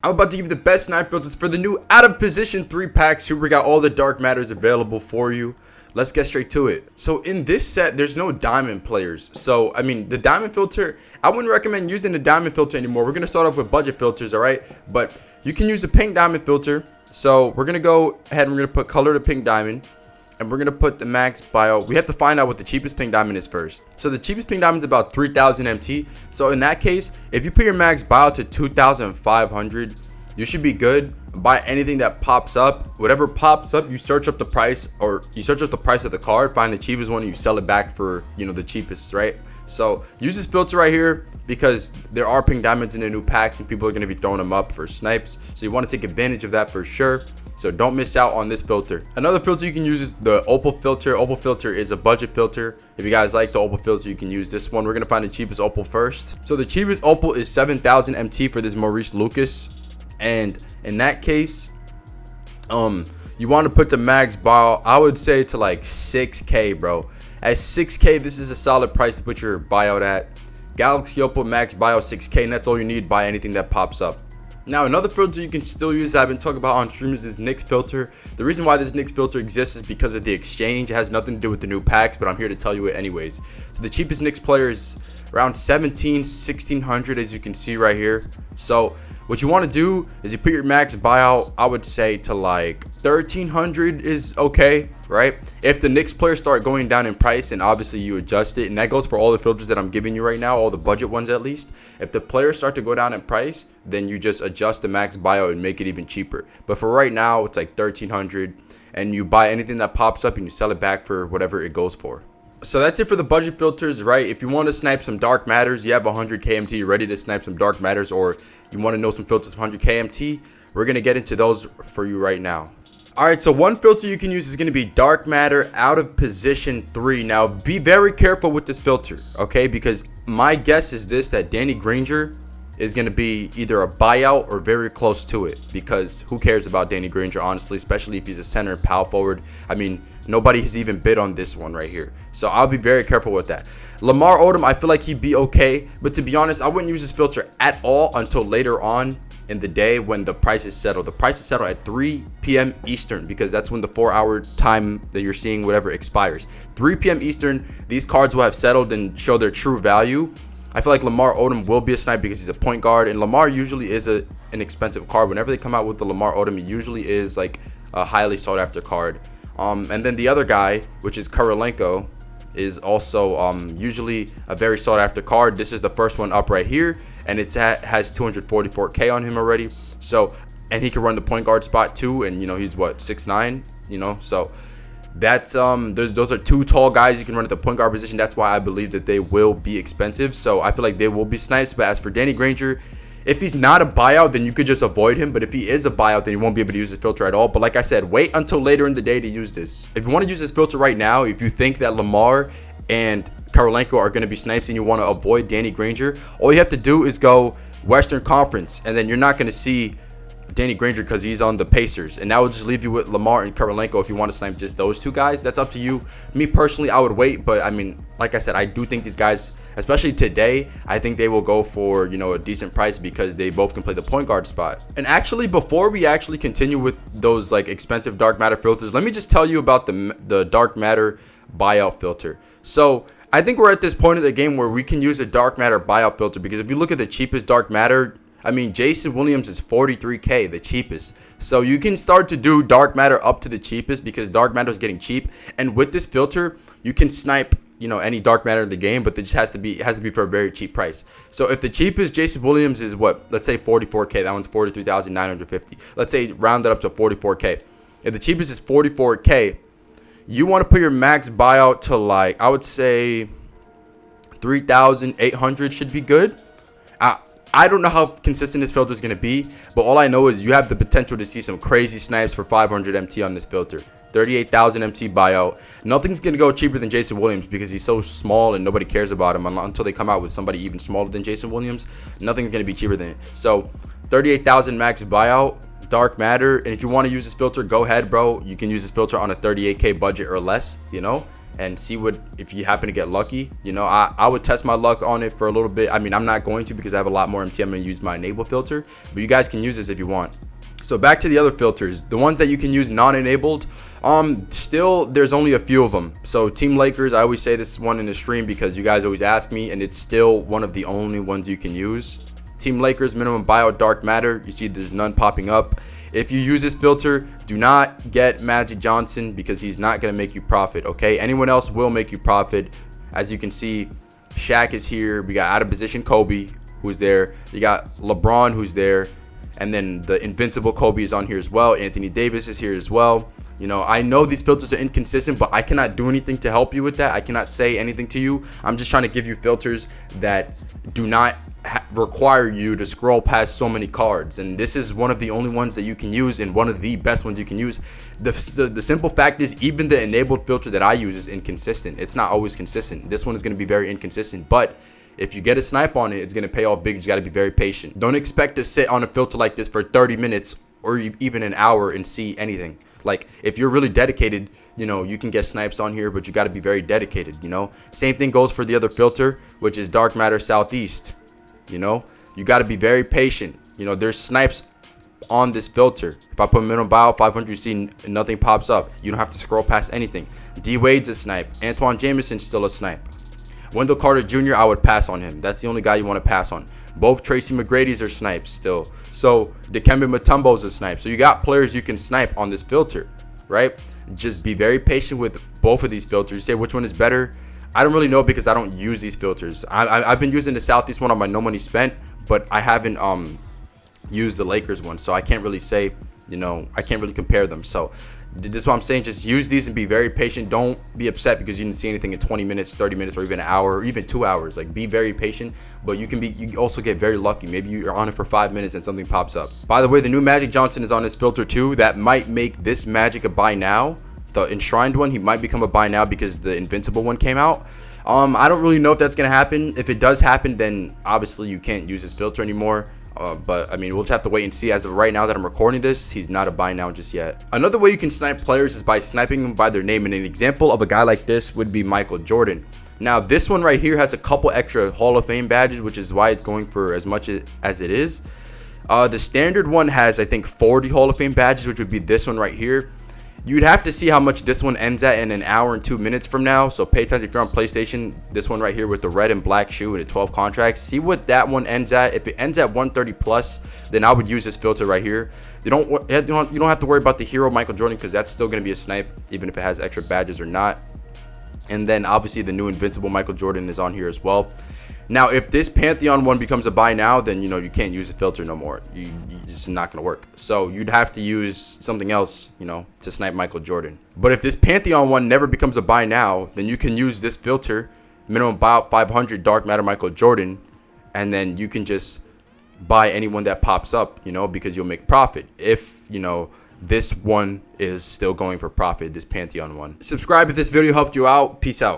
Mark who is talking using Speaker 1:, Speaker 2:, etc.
Speaker 1: I'm about to give you the best snipe filters for the new out of position 3 packs. Here we got all the dark matters available for you. Let's get straight to it. So in this set, there's no diamond players. So, I mean, the diamond filter, I wouldn't recommend using the diamond filter anymore. We're going to start off with budget filters, all right? But you can use a pink diamond filter. So we're going to go ahead and we're going to put color to pink diamond. And we're going to put the max bio. We have to find out what the cheapest pink diamond is first. So the cheapest pink diamond is about 3,000 MT. So in that case, if you put your max bio to 2,500, you should be good. Buy anything that pops up. Whatever pops up, you search up the price, or you search up the price of the card, find the cheapest one, and you sell it back for, you know, the cheapest, right? So use this filter right here because there are pink diamonds in the new packs and people are going to be throwing them up for snipes. So you want to take advantage of that for sure. So don't miss out on this filter. Another filter you can use is the opal filter. Opal filter is a budget filter. If you guys like the opal filter, you can use this one. We're going to find the cheapest opal first. So the cheapest opal is 7,000 MT for this Maurice Lucas. And in that case, you want to put the max bio, I would say, to like 6K, bro. At 6K, this is a solid price to put your buyout at. Galaxy Opal max bio 6K, and that's all you need. Buy anything that pops up. Now, another filter you can still use that I've been talking about on stream is this Nyx Filter. The reason why this Nyx Filter exists is because of the exchange. It has nothing to do with the new packs, but I'm here to tell you it anyways. So the cheapest Nyx player is around 1600, as you can see right here. So what you want to do is you put your max buyout, I would say, to like 1300 is okay, right? If the Nyx players start going down in price, and obviously you adjust it, and that goes for all the filters that I'm giving you right now, all the budget ones at least. If the players start to go down in price, then you just adjust the max buyout and make it even cheaper. But for right now, it's like 1300, and you buy anything that pops up and you sell it back for whatever it goes for. So that's it for the budget filters, right? If you want to snipe some dark matters, you have 100 KMT, you're ready to snipe some dark matters, or you want to know some filters for 100 KMT, we're going to get into those for you right now. All right, so one filter you can use is going to be dark matter out of position 3. Now, be very careful with this filter, okay? Because my guess is this, that Danny Granger is going to be either a buyout or very close to it, because who cares about Danny Granger, honestly, especially if he's a center and power forward. I mean, nobody has even bid on this one right here, so I'll be very careful with that. Lamar Odom, I feel like he'd be okay, but to be honest, I wouldn't use this filter at all until later on in the day when the price is settled. The price is settled at 3 p.m. Eastern, because that's when the 4-hour time that you're seeing whatever expires. 3 p.m. Eastern, these cards will have settled and show their true value. I feel like Lamar Odom will be a snipe because he's a point guard, and Lamar usually is an expensive card. Whenever they come out with the Lamar Odom, it usually is like a highly sought after card. And then the other guy, which is Kirilenko, is also usually a very sought after card. This is the first one up right here, and it has 244K on him already. So, and he can run the point guard spot too, and you know, he's what, 6'9", you know, so that's those are two tall guys you can run at the point guard position. That's why I believe that they will be expensive. So I feel like they will be snipes. But as for Danny Granger, if he's not a buyout, then you could just avoid him. But if he is a buyout, then you won't be able to use this filter at all. But like I said, wait until later in the day to use this. If you want to use this filter right now, if you think that Lamar and Kirilenko are going to be snipes and you want to avoid Danny Granger, all you have to do is go Western Conference, and then you're not going to see Danny Granger because he's on the Pacers, and that will just leave you with Lamar and Kirilenko if you want to snipe just those two guys. That's up to you. Me personally, I would wait, but I mean, like I said, I do think these guys, especially today, I think they will go for, you know, a decent price because they both can play the point guard spot. And actually, before we actually continue with those like expensive dark matter filters, let me just tell you about the dark matter buyout filter. So I think we're at this point of the game where we can use a dark matter buyout filter, because if you look at the cheapest dark matter, I mean, Jason Williams is 43K, the cheapest. So you can start to do dark matter up to the cheapest because dark matter is getting cheap. And with this filter, you can snipe, you know, any dark matter in the game, but it just has to be for a very cheap price. So if the cheapest Jason Williams is what, let's say 44K, that one's 43,950. Let's say round that up to 44K. If the cheapest is 44K, you want to put your max buyout to like, I would say 3,800 should be good. I don't know how consistent this filter is going to be, but all I know is you have the potential to see some crazy snipes for 500 MT on this filter. 38,000 MT buyout. Nothing's going to go cheaper than Jason Williams because he's so small and nobody cares about him until they come out with somebody even smaller than Jason Williams. Nothing's going to be cheaper than it. So 38,000 max buyout, dark matter. And if you want to use this filter, go ahead, bro. You can use this filter on a 38K budget or less, you know. and see what, if you happen to get lucky. You know, I would test my luck on it for a little bit. I mean, I'm not going to because I have a lot more MT. I'm going to use my enable filter, but you guys can use this if you want. So back to the other filters, the ones that you can use non-enabled. Still, there's only a few of them. So Team Lakers, I always say this one in the stream because you guys always ask me, and it's still one of the only ones you can use. Team Lakers minimum buyout dark matter. You see there's none popping up. If you use this filter, do not get Magic Johnson because he's not going to make you profit, okay? Anyone else will make you profit. As you can see, Shaq is here. We got out of position Kobe, who's there. You got LeBron, who's there. And then the invincible Kobe is on here as well. Anthony Davis is here as well. You know, I know these filters are inconsistent, but I cannot do anything to help you with that. I cannot say anything to you. I'm just trying to give you filters that do not require you to scroll past so many cards. And this is one of the only ones that you can use, and one of the best ones you can use. The simple fact is, even the enabled filter that I use is inconsistent. It's not always consistent. This one is going to be very inconsistent, but if you get a snipe on it, it's going to pay off big. You got to be very patient. Don't expect to sit on a filter like this for 30 minutes or even an hour and see anything. Like, if you're really dedicated, you know, you can get snipes on here, but you got to be very dedicated, you know. Same thing goes for the other filter, which is dark matter southeast. You know, you got to be very patient. You know, there's snipes on this filter. If I put minimum buyout 500, you see nothing pops up. You don't have to scroll past anything. D Wade's a snipe. Antoine Jameson's still a snipe. Wendell Carter Jr., I would pass on him. That's the only guy you want to pass on. Both Tracy McGrady's are snipes still. So Dikembe Mutombo's a snipe. So you got players you can snipe on this filter, right? Just be very patient with both of these filters. You say which one is better. I don't really know because I don't use these filters. I've been using the Southeast one on my no money spent, but I haven't used the Lakers one. So I can't really say, you know, I can't really compare them. So this is what I'm saying. Just use these and be very patient. Don't be upset because you didn't see anything in 20 minutes, 30 minutes, or even an hour, or even 2 hours. Like, be very patient, but you also get very lucky. Maybe you're on it for 5 minutes and something pops up. By the way, the new Magic Johnson is on this filter too. That might make this Magic a buy now. The enshrined one, he might become a buy now because the invincible one came out. I don't really know if that's gonna happen. If it does happen, then obviously you can't use this filter anymore. But I mean, we'll just have to wait and see. As of right now that I'm recording this, he's not a buy now just yet. Another way you can snipe players is by sniping them by their name, and an example of a guy like this would be Michael Jordan. Now this one right here has a couple extra Hall of Fame badges, which is why it's going for as much as it is. The standard one has, I think, 40 Hall of Fame badges, which would be this one right here. You'd have to see how much this one ends at in an hour and 2 minutes from now. So pay attention if you're on PlayStation. This one right here with the red and black shoe and the 12 contracts. See what that one ends at. If it ends at 130 plus, then I would use this filter right here. You don't have to worry about the hero Michael Jordan because that's still going to be a snipe, even if it has extra badges or not. And then obviously the new invincible Michael Jordan is on here as well. Now, if this Pantheon one becomes a buy now, then, you know, you can't use the filter no more. It's just not going to work. So you'd have to use something else, you know, to snipe Michael Jordan. But if this Pantheon one never becomes a buy now, then you can use this filter, minimum buyout 500 dark matter Michael Jordan, and then you can just buy anyone that pops up, you know, because you'll make profit. If, you know, this one is still going for profit, this Pantheon one. Subscribe if this video helped you out. Peace out.